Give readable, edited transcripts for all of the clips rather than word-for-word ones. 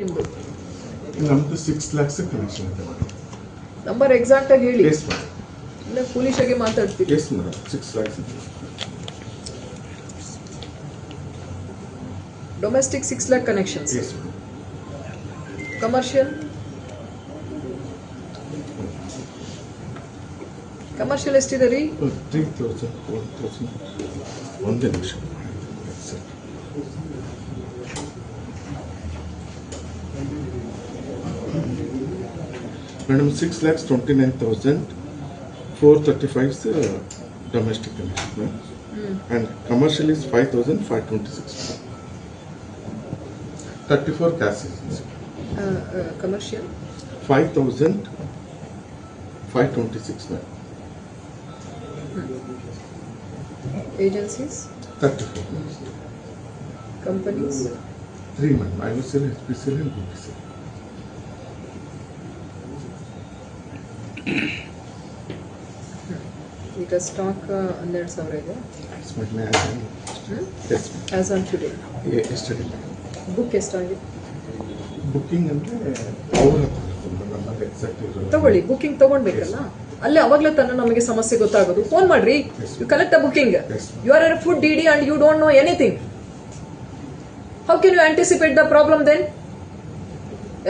ನಿಮ್ದು ನಮ್ದು 6 lakhs connection ಇದೆ ಮೇಡಮ್. ನಂಬರ್ ಎಕ್ಸಾಕ್ಟ್ ಆಗಿ ಹೇಳಿ. Yes madam. ಇಲ್ಲ ಫೂಲಿಶ್ ಆಗಿ ಮಾತಾಡ್ತೀರಿ. ಎಸ್ ಮೇಡಮ್ 6 lakhs ಇದೆ. Domestic 6 lakh connections. Yes madam. Commercial commercial ಎಷ್ಟಿದೆ ರೀ? 3,000 4,000 ಒಂದೇ ನಿಮಿಷ madam. 6,29,435 is domestic connection, and commercial is 5,526. 34 cash is commercial 5,526. Agencies 34. Companies 3 man, IOCL, HPCL and BPCL. ಈಗ ಸ್ಟಾಕ್ 12,000 ಇದೆ. Yes, madam. Yes, madam. As on today Yesterday. Book ಎಷ್ಟಾಗಿದೆ? Booking ಅಂದ್ರೆ ಅವ್ರ ನಮ್ಮಲ್ಲಿ ಎಕ್ಸಾಕ್ಟ್ ತಗೊಳ್ಳಿ, ಬುಕಿಂಗ್ ತಗೊಂಡ್ಬೇಕಲ್ಲ, ಅಲ್ಲೇ ಅವಾಗ್ಲೇ ತಾನೆ ನಮಗೆ ಸಮಸ್ಯೆ ಗೊತ್ತಾಗೋದು. ಫೋನ್ ಮಾಡ್ರಿ, you collect a booking. You are a food DD and you don't know anything. How can you anticipate the problem then?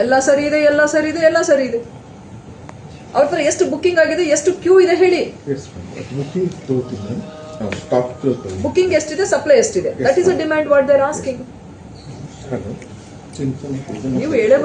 ಎಲ್ಲ ಸರಿ ಇದೆ, ಎಲ್ಲ ಸರಿ ಇದೆ, ಎಲ್ಲ ಸರಿ ಇದೆ. ಅವ್ರ ಹತ್ರ ಎಷ್ಟು ಬುಕಿಂಗ್ ಆಗಿದೆ, ಎಷ್ಟು ಕ್ಯೂ ಇದೆ ಹೇಳಿ. ಬುಕ್ಕಿಂಗ್ ತಗೋತೀನಿ, ಸ್ಟಾಕ್ ಬುಕಿಂಗ್ ಎಷ್ಟಿದೆ, ಸಪ್ಲೈ ಎಷ್ಟಿದೆ, that is a demand what they are asking. ಚಿಂತನೆ ನೀವು ಹೇಳೇ